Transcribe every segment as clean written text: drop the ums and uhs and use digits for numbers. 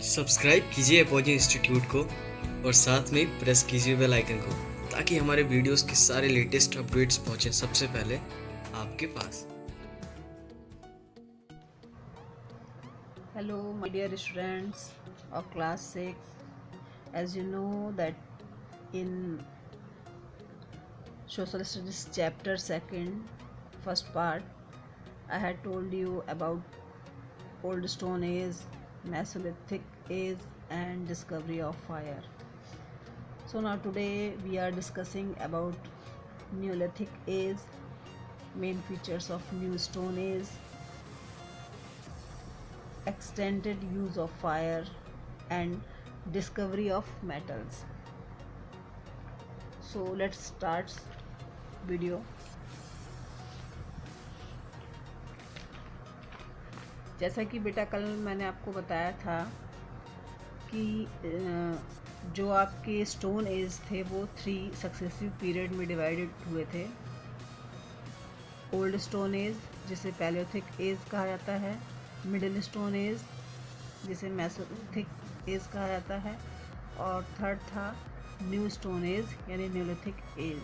Subscribe कीजिए opposing institute को और साथ में प्रेस कीजिए बेल आइकन को ताकि हमारे वीडियोस के सारे लेटेस्ट अपडेट्स पहुंचे सबसे पहले आपके पास। Hello, my dear students of class 6. As you know that in social studies chapter 2nd first part, I had told you about old stone age, Mesolithic age and discovery of fire. So now today we are discussing about Neolithic age, main features of new stone age, extended use of fire and discovery of metals. So let's start video. जैसा कि बेटा कल मैंने आपको बताया था कि जो आपके स्टोन एज थे वो 3 सक्सेसिव पीरियड में डिवाइडेड हुए थे। ओल्ड स्टोन एज जिसे पैलियोथिक एज कहा जाता है, मिडिल स्टोन एज जिसे मेसोलिथिक एज कहा जाता है और थर्ड था न्यू स्टोन एज यानी न्यूलिथिक एज।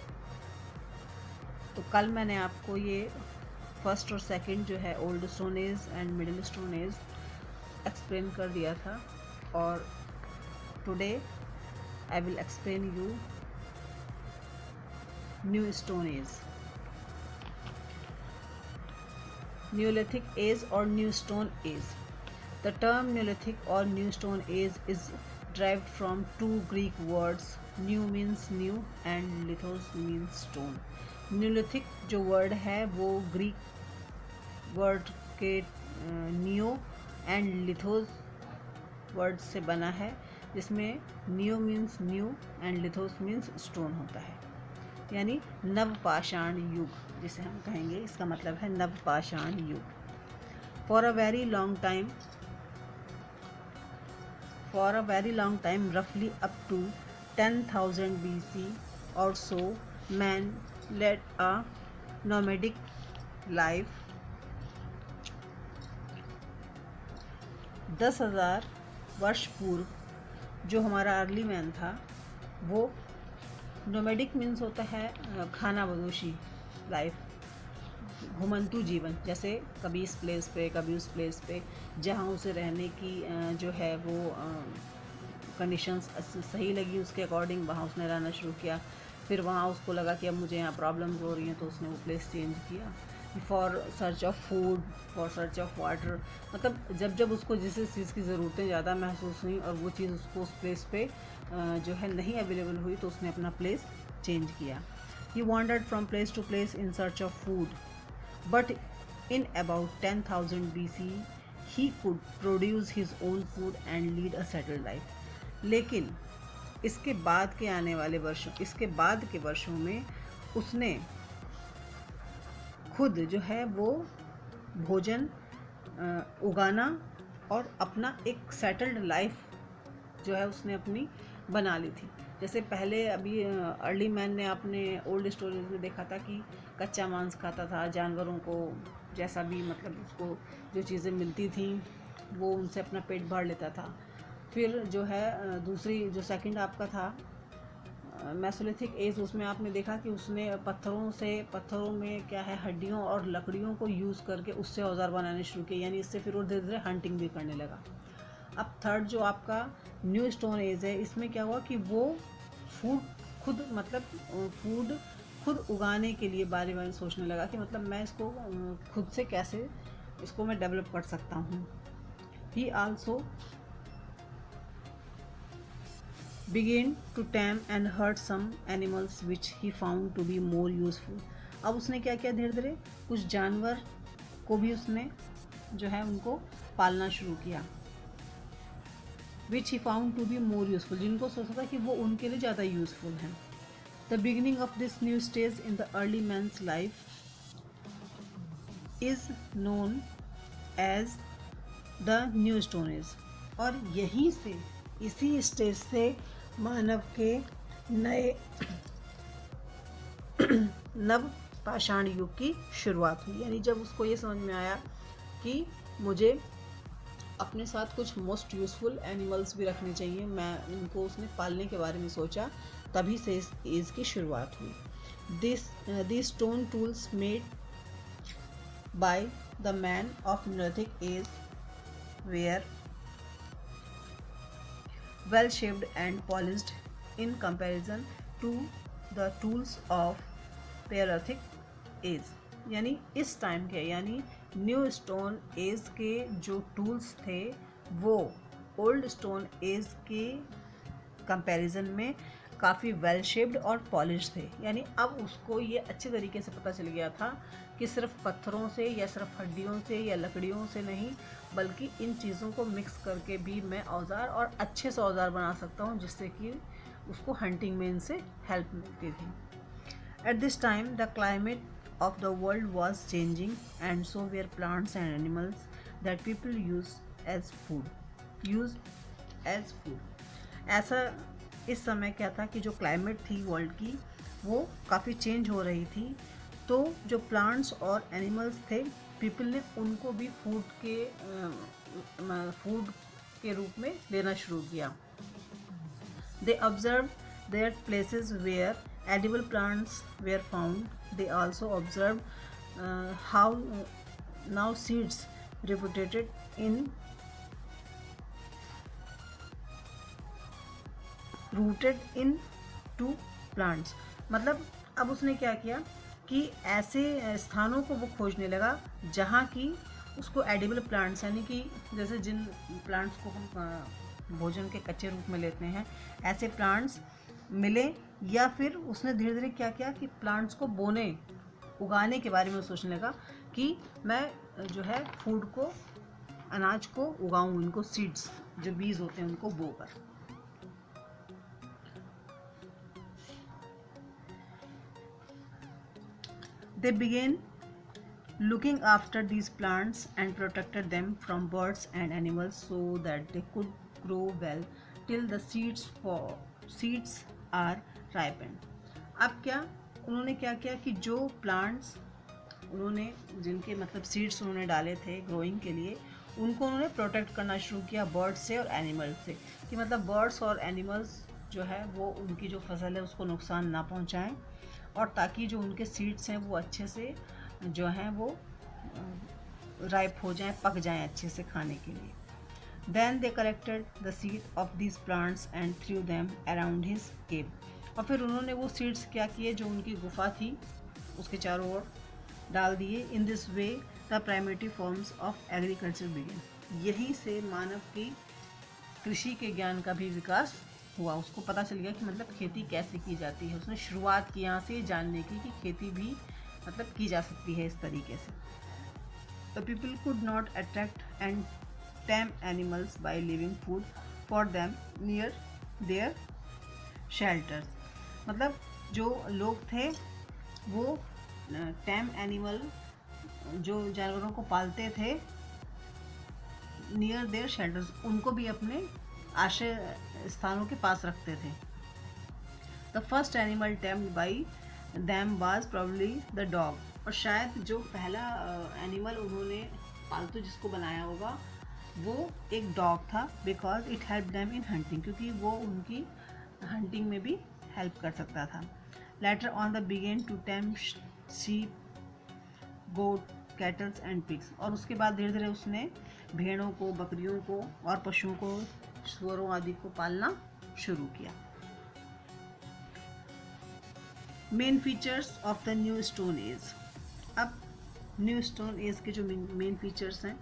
तो कल मैंने आपको ये फर्स्ट और सेकंड जो है old stone age and middle stone age explain कर दिया था और today I will explain you new stone age. Neolithic age or new stone age. The term Neolithic or new stone age is derived from two Greek words. New means new and lithos means stone. Neolithic जो word है वो Greek word के neo and लिथोस word से बना है, जिसमें neo means new and लिथोस मीन्स स्टोन होता है, यानी नवपाषाण युग जिसे हम कहेंगे, इसका मतलब है नवपाषाण युग। For a very long time रफली अप टू 10,000 BC और सो मैन लेड अ नोमैडिक लाइफ। 10,000 वर्ष पूर्व जो हमारा अर्ली मैन था वो नोमैडिक मीन्स होता है खाना बदोशी लाइफ, घुमंतु जीवन, जैसे कभी इस प्लेस पे कभी उस प्लेस पे, जहाँ उसे रहने की जो है वो कंडीशंस सही लगी उसके अकॉर्डिंग वहाँ उसने रहना शुरू किया। फिर वहाँ उसको लगा कि अब मुझे यहाँ प्रॉब्लम्स हो रही हैं तो उसने वो प्लेस चेंज किया। For search of food, for search of water, मतलब जब जब उसको जिस चीज़ की ज़रूरतें ज़्यादा महसूस हुई और वो चीज़ उसको उस प्लेस पे जो है नहीं अवेलेबल हुई तो उसने अपना प्लेस चेंज किया। He wandered from place to place in search of food, but in about 10,000 BC he could produce his own food and lead a settled life. लेकिन इसके बाद के वर्षों में उसने खुद जो है वो भोजन उगाना और अपना एक सेटल्ड लाइफ जो है उसने अपनी बना ली थी। जैसे पहले अभी अर्ली मैन ने आपने ओल्ड स्टोरीज में देखा था कि कच्चा मांस खाता था, जानवरों को जैसा भी मतलब उसको जो चीज़ें मिलती थी वो उनसे अपना पेट भर लेता था। फिर जो है दूसरी जो सेकंड आपका था मेसोलिथिक एज, उसमें आपने देखा कि उसने पत्थरों में क्या है हड्डियों और लकड़ियों को यूज़ करके उससे औजार बनाने शुरू किए, यानी इससे फिर वो धीरे धीरे हंटिंग भी करने लगा। अब थर्ड जो आपका न्यू स्टोन एज है, इसमें क्या हुआ कि वो फूड खुद उगाने के लिए बारी बारी सोचने लगा कि मतलब मैं इसको खुद से कैसे इसको मैं डेवलप कर सकता हूँ। ही also began to tame and herd some animals which he found to be more useful. अब उसने क्या किया, धीरे धीरे कुछ जानवर को भी उसने जो है उनको पालना शुरू किया, which he found to be more useful, जिनको सोचा था कि वो उनके लिए ज़्यादा यूजफुल हैं। The beginning of this new stage in the early man's life is known as the new stone age, और यहीं से इसी स्टेज से मानव के नए नव पाषाण युग की शुरुआत हुई, यानी जब उसको ये समझ में आया कि मुझे अपने साथ कुछ मोस्ट यूज़फुल एनिमल्स भी रखने चाहिए। मैं उनको उसने पालने के बारे में सोचा, तभी से इस एज की शुरुआत हुई। This stone tools made by the man of neolithic age were well shaped and polished in comparison to the tools of Paleolithic age। यानी इस टाइम के, यानी न्यू स्टोन एज के जो टूल्स थे वो ओल्ड स्टोन एज के comparison में काफ़ी वेल शेप्ड और पॉलिश थे। यानी अब उसको ये अच्छे तरीके से पता चल गया था कि सिर्फ पत्थरों से या सिर्फ हड्डियों से या लकड़ियों से नहीं, बल्कि इन चीज़ों को मिक्स करके भी मैं औजार और अच्छे से औजार बना सकता हूँ, जिससे कि उसको हंटिंग में इनसे हेल्प मिलती थी। At this time the climate of the world was changing, and so were plants and animals that people use as food। ऐसा इस समय क्या था कि जो क्लाइमेट थी वर्ल्ड की वो काफ़ी चेंज हो रही थी, तो जो प्लांट्स और एनिमल्स थे पीपल ने उनको भी फूड के रूप में लेना शुरू किया। They observed that places where edible plants were found, they also observed how now seeds reputed in rooted in to plants। मतलब अब उसने क्या किया कि ऐसे स्थानों को वो खोजने लगा जहाँ की उसको एडिबल प्लांट्स, यानी कि जैसे जिन प्लांट्स को हम भोजन के कच्चे रूप में लेते हैं, ऐसे प्लांट्स मिले, या फिर उसने धीरे धीरे क्या किया कि प्लांट्स को उगाने के बारे में सोचने लगा कि मैं जो है फूड को, अनाज को उगाऊं, इनको सीड्स जो बीज होते हैं उनको बोकर। They began looking after these plants and protected them from birds and animals so that they could grow well till the seeds are ripened। अब क्या उन्होंने क्या किया कि जो प्लांट्स उन्होंने, जिनके मतलब सीड्स उन्होंने डाले थे ग्रोइंग के लिए, उनको उन्होंने प्रोटेक्ट करना शुरू किया बर्ड्स से और एनिमल्स से, कि मतलब बर्ड्स और एनिमल्स जो है वो उनकी जो फसल है उसको नुकसान ना पहुंचाएं, और ताकि जो उनके सीड्स हैं वो अच्छे से जो हैं वो राइप हो जाएं, पक जाएं अच्छे से खाने के लिए। Then they collected the seed of these plants and threw them around his cave। और फिर उन्होंने वो सीड्स क्या किए, जो उनकी गुफा थी उसके चारों ओर डाल दिए। In this way the primitive forms of agriculture begin. यहीं से मानव की कृषि के ज्ञान का भी विकास हुआ। उसको पता चल गया कि मतलब खेती कैसे की जाती है। उसने शुरुआत की यहाँ से जानने की कि खेती भी मतलब की जा सकती है इस तरीके से। The people could not attract and tame animals by living food for them near their shelters. मतलब जो लोग थे वो टैम एनिमल, जो जानवरों को पालते थे नियर देयर शेल्टर्स, उनको भी अपने आश्रय स्थानों के पास रखते थे। The first animal tamed by them was probably the dog. और शायद जो पहला एनिमल उन्होंने पालतू जिसको बनाया होगा वो एक डॉग था, because it help them in hunting, क्योंकि वो उनकी हंटिंग में भी हेल्प कर सकता था। Later on the began to tame sheep, goat, cattles and pigs. और उसके बाद धीरे धीरे उसने भेड़ों को, बकरियों को और पशुओं को, सुअरों आदि को पालना शुरू किया। Main features of the new stone age. अब न्यू स्टोन एज के जो मेन फीचर्स हैं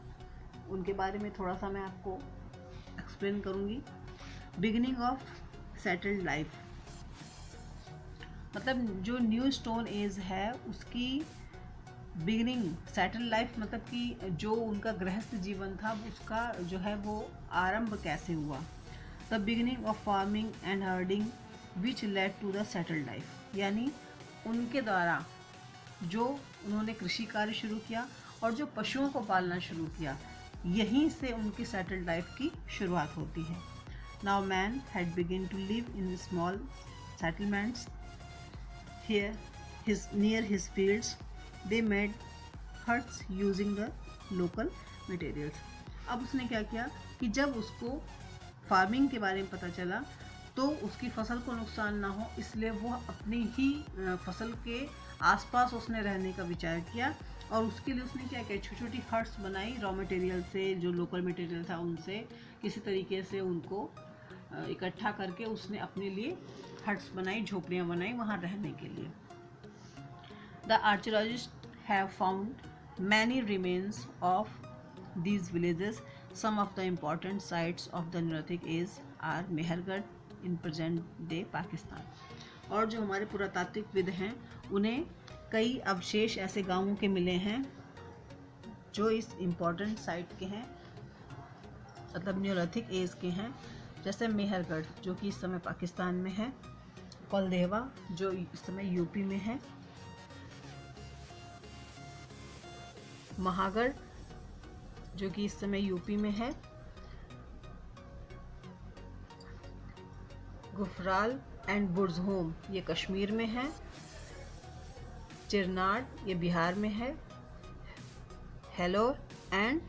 उनके बारे में थोड़ा सा मैं आपको एक्सप्लेन करूंगी। Beginning of settled life. मतलब जो न्यू स्टोन एज है उसकी बिगिनिंग सेटल लाइफ, मतलब कि जो उनका गृहस्थ जीवन था उसका जो है वो आरंभ कैसे हुआ। The beginning of farming and herding which led to the settled life. यानी उनके द्वारा जो उन्होंने कृषि कार्य शुरू किया और जो पशुओं को पालना शुरू किया, यहीं से उनकी सेटल्ड लाइफ की शुरुआत होती है। Now man had begin to live in small settlements here near his fields। They made huts using the local materials। अब उसने क्या किया कि जब उसको फार्मिंग के बारे में पता चला तो उसकी फसल को नुकसान ना हो इसलिए वो अपनी ही फसल के आसपास उसने रहने का विचार किया। और उसके लिए उसने क्या किया, छोटी छोटी हट्स बनाई, रॉ मटेरियल से, जो लोकल मटेरियल था उनसे किसी तरीके से उनको इकट्ठा करके उसने अपने लिए हट्स बनाई, झोपड़ियाँ बनाई वहाँ रहने के लिए। The archaeologist have found many remains of these villages. Some of the important sites of the Neolithic age are Mehrgarh in present day Pakistan. और जो हमारे पुरातात्विकविद हैं उन्हें कई अवशेष ऐसे गांवों के मिले हैं जो इस इम्पोर्टेंट साइट के हैं, मतलब न्योलिथिक एज के हैं, जैसे मेहरगढ़ जो कि इस समय पाकिस्तान में है, कौलदेवा जो इस समय यूपी में है, महागढ़ जो कि इस समय यूपी में है, गुफराल एंड बुर्जहोम ये कश्मीर में है, चिरनाड ये बिहार में है, हेलोर एंड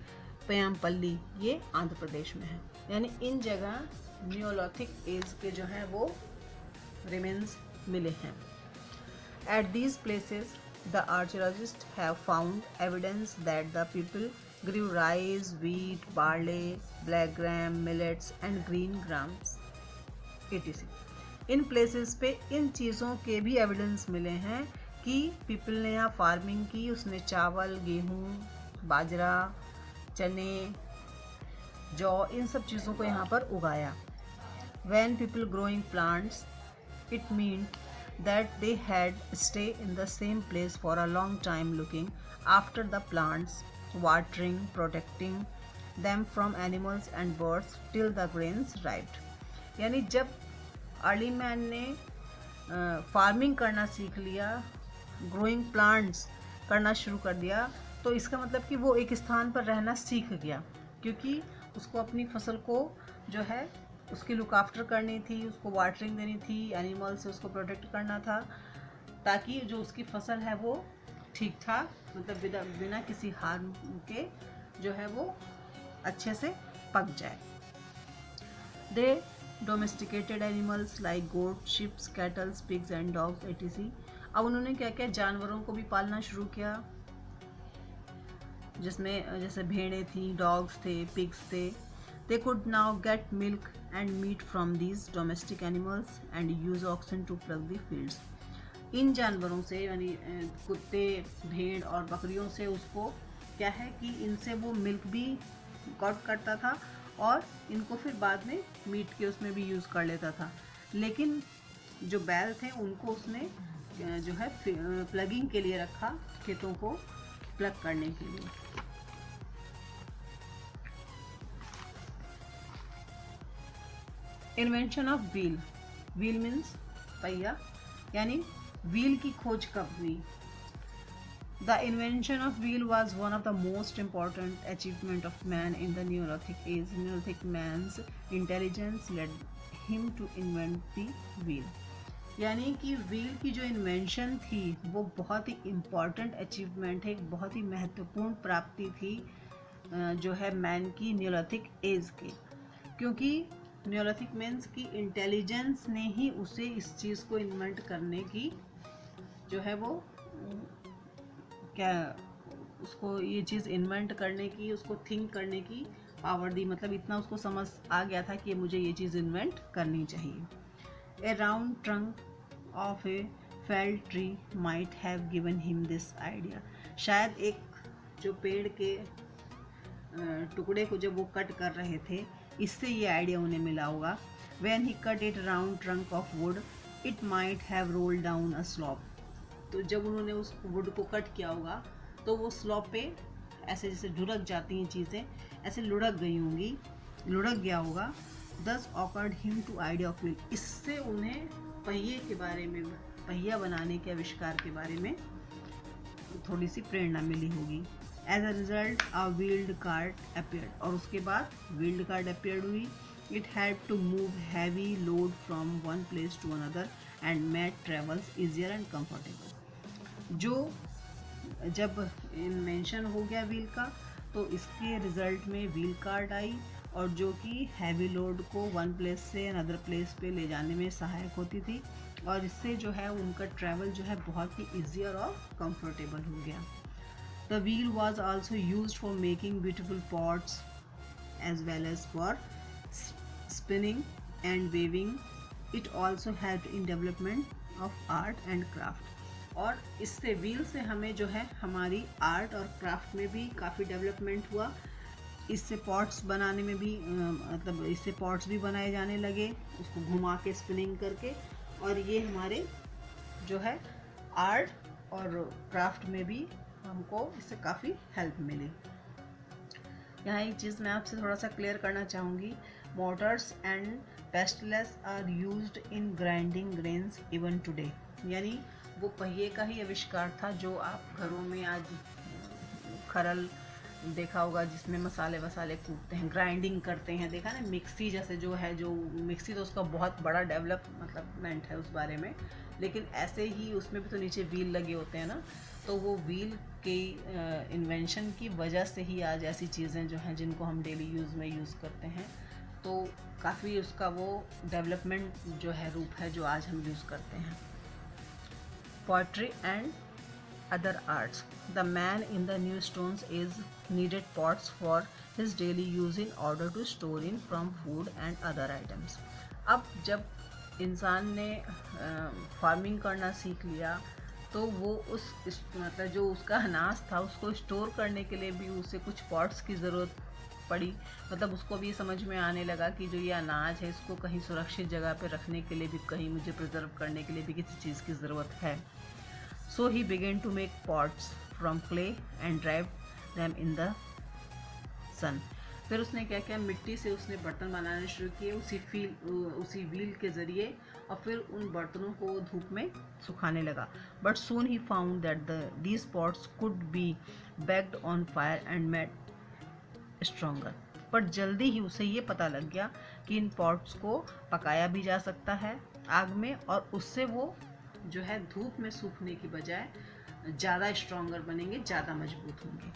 पयामपल्ली ये आंध्र प्रदेश में है। यानी इन जगह न्योलिथिक एज के जो हैं वो रिमेन्स मिले हैं। At these places the archaeologist have found evidence that the people grew rice, wheat, barley, black gram, millets and green grams etc. In places पे इन चीज़ों के भी एविडेंस मिले हैं कि पीपल ने यहाँ फार्मिंग की, उसने चावल, गेहूँ, बाजरा, चने, जौ, इन सब चीज़ों को यहाँ पर उगाया। When people growing plants, it meant that they had stay in the same place for a long time looking after the plants, watering, protecting them from animals and birds till the grains ripened। यानी जब early man ने farming करना सीख लिया, growing plants करना शुरू कर दिया, तो इसका मतलब कि वो एक स्थान पर रहना सीख गया, क्योंकि उसको अपनी फसल को जो है उसकी लुक आफ्टर करनी थी, उसको वाटरिंग देनी थी, एनिमल से उसको प्रोटेक्ट करना था, ताकि जो उसकी फसल है वो ठीक ठाक, मतलब बिना किसी हार्म के जो है वो अच्छे से पक जाए। They domesticated animals like goat, sheeps, cattles, pigs and dogs etc। अब उन्होंने क्या किया, जानवरों को भी पालना शुरू किया, जिसमें जैसे भेड़ें थी, डॉग्स थे, पिग्स थे। They could now get milk and meat from these domestic animals and use oxen to plug the fields। इन जानवरों से यानी कुत्ते, भेड़ और बकरियों से उसको क्या है कि इनसे वो मिल्क भी गॉट करता था और इनको फिर बाद में मीट के उसमें भी यूज़ कर लेता था। लेकिन जो बैल थे उनको उसने जो है प्लगिंग के लिए रखा, खेतों को प्लग करने के लिए। Invention of wheel. Wheel means पहिया, यानी व्हील की खोज कब हुई। The invention of wheel was one of the most important achievement of man in the neolithic age. Neolithic man's intelligence led him to invent the wheel. यानी कि wheel की जो इन्वेंशन थी वो बहुत ही इम्पॉर्टेंट अचीवमेंट है, एक बहुत ही महत्वपूर्ण प्राप्ति थी जो है मैन की न्योलिथिक एज के, क्योंकि न्योलिथिक मैन्स की इंटेलिजेंस ने ही उसे इस चीज़ को इन्वेंट करने की जो है वो क्या उसको ये चीज़ इन्वेंट करने की, उसको थिंक करने की पावर दी, मतलब इतना उसको समझ आ गया था कि मुझे ये चीज़ इन्वेंट करनी चाहिए। A round trunk of a felled tree might have given him this idea. शायद एक जो पेड़ के टुकड़े को जब वो कट कर रहे थे, इससे ये आइडिया उन्हें मिला होगा। When he cut it round trunk of wood, it might have rolled down a slope। तो जब उन्होंने उस वुड को कट किया होगा तो वो स्लॉप पे ऐसे जैसे ढुलक जाती हैं चीज़ें, ऐसे लुढ़क गई होंगी, लुढ़क गया होगा। Thus occurred him to idea of wheel। इससे उन्हें पहिए के बारे में, पहिया बनाने के आविष्कार के बारे में थोड़ी सी प्रेरणा मिली होगी। As a result, a wheeled cart appeared। और उसके बाद wheeled cart appeared हुई। It had to move heavy load from one place to another and made travels easier and comfortable। जो जब इन्वेंशन हो गया व्हील का तो इसके रिज़ल्ट में व्हील कार्ट आई, और जो कि हैवी लोड को वन प्लेस से अनदर प्लेस पे ले जाने में सहायक होती थी, और इससे जो है उनका ट्रैवल जो है बहुत ही ईजियर और कंफर्टेबल हो गया। The wheel was also used for making beautiful pots as well as for spinning and weaving. It also helped in development of art and craft. और इससे व्हील से हमें जो है हमारी आर्ट और क्राफ्ट में भी काफ़ी डेवलपमेंट हुआ। इससे पॉट्स बनाने में भी मतलब इससे पॉट्स भी बनाए जाने लगे, उसको घुमा के स्पिनिंग करके, और ये हमारे जो है आर्ट और क्राफ्ट में भी हमको इससे काफ़ी हेल्प मिली। यहाँ एक चीज़ मैं आपसे थोड़ा सा क्लियर करना चाहूँगी, mortars and pestles are used in grinding grains even today. यानी वो पहिए का ही आविष्कार था जो आप घरों में आज खरल देखा होगा, जिसमें मसाले वसाले कूटते हैं, ग्राइंडिंग करते हैं, देखा ना। मिक्सी जैसे जो है, जो मिक्सी तो उसका बहुत बड़ा डेवलपमेंट है उस बारे में, लेकिन ऐसे ही उसमें भी तो नीचे व्हील लगे होते हैं ना, तो वो व्हील के इन्वेंशन की वजह से ही आज ऐसी चीज़ें जो हैं जिनको हम डेली यूज़ में यूज़ करते हैं, तो काफ़ी उसका वो डेवलपमेंट जो है रूप है जो आज हम यूज़ करते हैं। Poetry and other arts. The man in the new stones is needed pots for his daily use in order to store in from food and other items. अब जब इंसान ने फार्मिंग करना सीख लिया, तो वो उस मतलब जो उसका अनाज था उसको स्टोर करने के लिए भी उसे कुछ पॉट्स की ज़रूरत पड़ी। मतलब उसको भी समझ में आने लगा कि जो ये अनाज है इसको कहीं सुरक्षित जगह पे रखने के लिए भी, कहीं मुझे प्रिजर्व करने के लिए भी किसी चीज़ की ज़रूरत है। So he began to make pots from clay and dried them in the sun. फिर उसने क्या किया, मिट्टी से उसने बर्तन बनाने शुरू किए उसी व्हील के ज़रिए, और फिर उन बर्तनों को धूप में सुखाने लगा। But soon he found that these pots could be baked on fire and made stronger. पर जल्दी ही उसे ये पता लग गया कि इन पॉट्स को पकाया भी जा सकता है आग में, और उससे वो जो है धूप में सूखने की बजाय ज़्यादा स्ट्रॉन्गर बनेंगे, ज़्यादा मजबूत होंगे।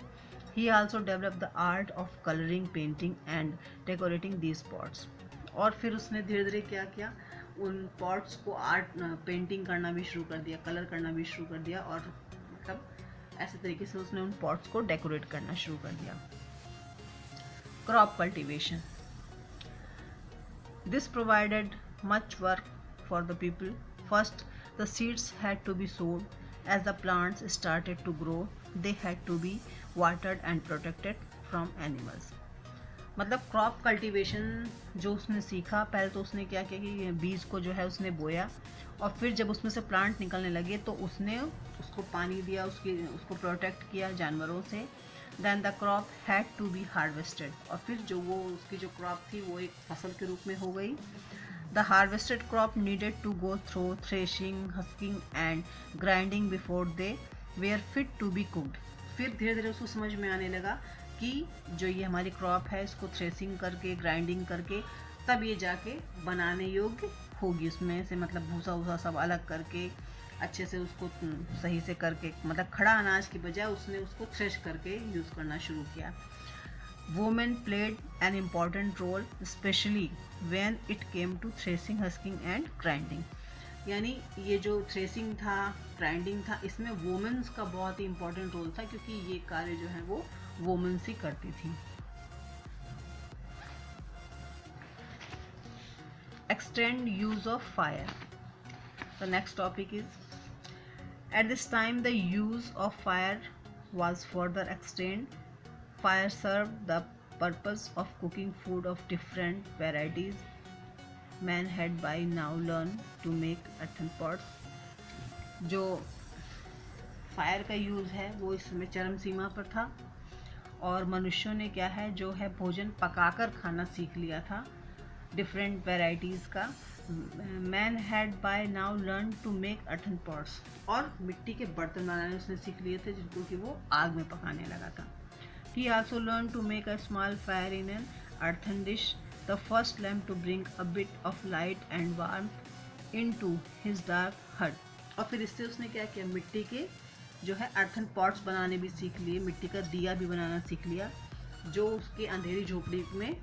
ही also develop the art of colouring, painting and decorating these pots. और फिर उसने धीरे धीरे क्या किया, उन पॉट्स को पेंटिंग करना भी शुरू कर दिया, कलर करना भी शुरू कर दिया, और मतलब ऐसे तरीके से उसने उन पॉट्स को डेकोरेट करना शुरू कर दिया। Crop cultivation, this provided much work for the people. First the seeds had to be sown. As the plants started to grow, they had to be watered and protected from animals. मतलब crop cultivation जो उसने सीखा, पहले तो उसने क्या किया कि बीज को जो है उसने बोया, और फिर जब उसमें से प्लांट निकलने लगे तो उसने उसको पानी दिया, उसको प्रोटेक्ट किया जानवरों से। Then the crop had to be harvested, और फिर जो वो उसकी जो क्रॉप थी वो एक फसल के रूप में हो गई। The harvested crop needed to go through threshing, husking and grinding before they were fit to be cooked. फिर धीरे धीरे उसको समझ में आने लगा कि जो ये हमारी क्रॉप है इसको थ्रेसिंग करके, ग्राइंडिंग करके तब ये जाके बनाने योग्य होगी। उसमें से मतलब भूसा वूसा सब अलग करके अच्छे से उसको सही से करके, मतलब खड़ा अनाज की बजाय उसने उसको थ्रेश करके यूज़ करना शुरू किया। Women played an important role, especially when it came to threshing, husking and grinding. यानी ये जो थ्रेसिंग था, ग्राइंडिंग था, इसमें वुमेन्स का बहुत ही इम्पोर्टेंट रोल था, क्योंकि ये कार्य जो है वो वुमेन्स ही करती थी। Extend use of fire. The next topic is, at this time the use of fire was further extended. Fire served the purpose of cooking food of different varieties. Man had by now learned to make earthen pots. जो fire का use है वो इसमें चरम सीमा पर था, और मनुष्यों ने क्या है जो है भोजन पकाकर खाना सीख लिया था, डिफरेंट वेराइटीज़ का। Man had by now learn to make earthen pots, और मिट्टी के बर्तन बनाने उसने सीख लिए थे जिनको कि वो आग में पकाने लगा था। He also learned to make a small fire in an earthen dish, the first lamp to bring a bit of light and warmth into his dark hut. और फिर इससे उसने क्या किया, मिट्टी के जो है earthen pots बनाने भी सीख लिए, मिट्टी का दिया भी बनाना सीख लिया, जो उसकी अंधेरी झोपड़ी में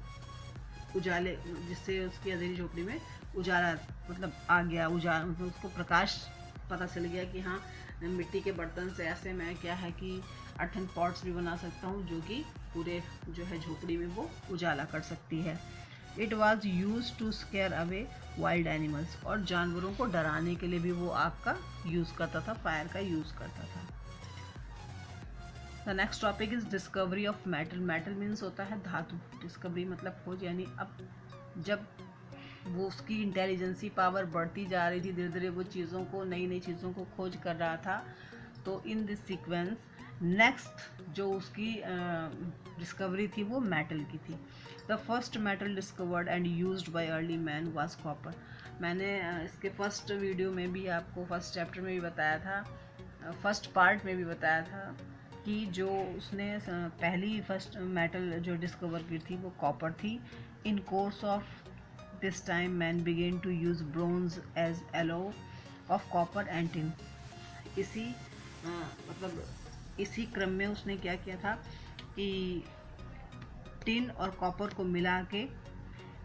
उजाले, जिससे उसकी अंधेरी झोपड़ी में उजाला मतलब आ गया, उजाला मतलब उसको प्रकाश पता चल गया कि हाँ, मिट्टी के बर्तन से ऐसे मैं क्या है कि अर्थन पॉट्स भी बना सकता हूँ जो कि पूरे जो है झोपड़ी में वो उजाला कर सकती है। It was use to scare away wild animals, और जानवरों को डराने के लिए भी वो आग का यूज़ करता था, फायर का यूज़ करता था। The next topic is discovery of metal. Metal means होता है धातु, डिस्कवरी मतलब खोज, यानी अब जब वो उसकी इंटेलिजेंसी पावर बढ़ती जा रही थी, धीरे धीरे वो चीज़ों को, नई नई चीज़ों को खोज कर रहा था। तो इन दिस सीक्वेंस नेक्स्ट जो उसकी डिस्कवरी थी वो मेटल की थी। The first metal discovered and used by early man was copper. मैंने इसके फर्स्ट वीडियो में भी आपको, फर्स्ट चैप्टर में भी बताया था, फर्स्ट पार्ट में भी बताया था कि जो उसने पहली फर्स्ट मेटल जो डिस्कवर की थी वो कॉपर थी। In course of this time man began to use bronze as alloy of copper and tin. इसी मतलब इसी क्रम में उसने क्या किया था कि टिन और कॉपर को मिला के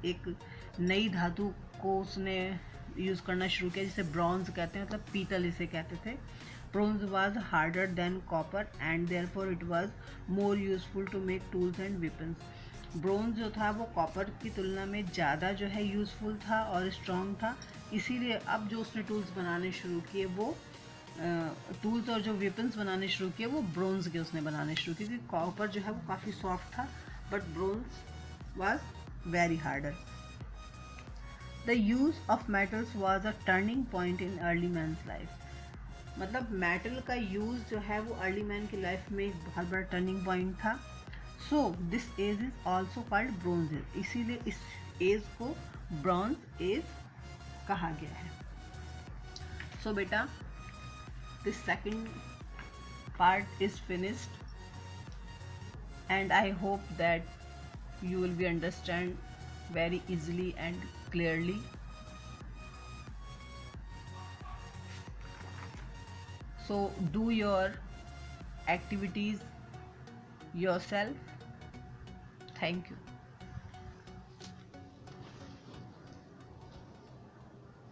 एक नई धातु को उसने यूज़ करना शुरू किया, जिसे ब्रॉन्ज कहते हैं, मतलब पीतल इसे कहते थे। Bronze was harder than copper and therefore it was more useful to make tools and weapons. Bronze जो था वो कॉपर की तुलना में ज़्यादा जो है यूज़फुल था और स्ट्रॉन्ग था, इसीलिए अब जो उसने टूल्स बनाने शुरू किए वो टूल्स और जो वेपन्स बनाने शुरू किए वो ब्रोंज के उसने बनाने शुरू किए, क्योंकि कॉपर जो है वो काफ़ी सॉफ्ट था but bronze was very harder. The use of metals was a turning point in early man's life. मतलब मेटल का यूज़ जो है वो अर्ली मैन की लाइफ में एक बहुत बड़ा टर्निंग पॉइंट था। So this age is also called bronze age, इसीलिए इस एज को ब्रॉन्ज एज कहा गया है। सो बेटा, this second part is finished and I hope that you will be understand very easily and clearly. So do your activities yourself. Thank you.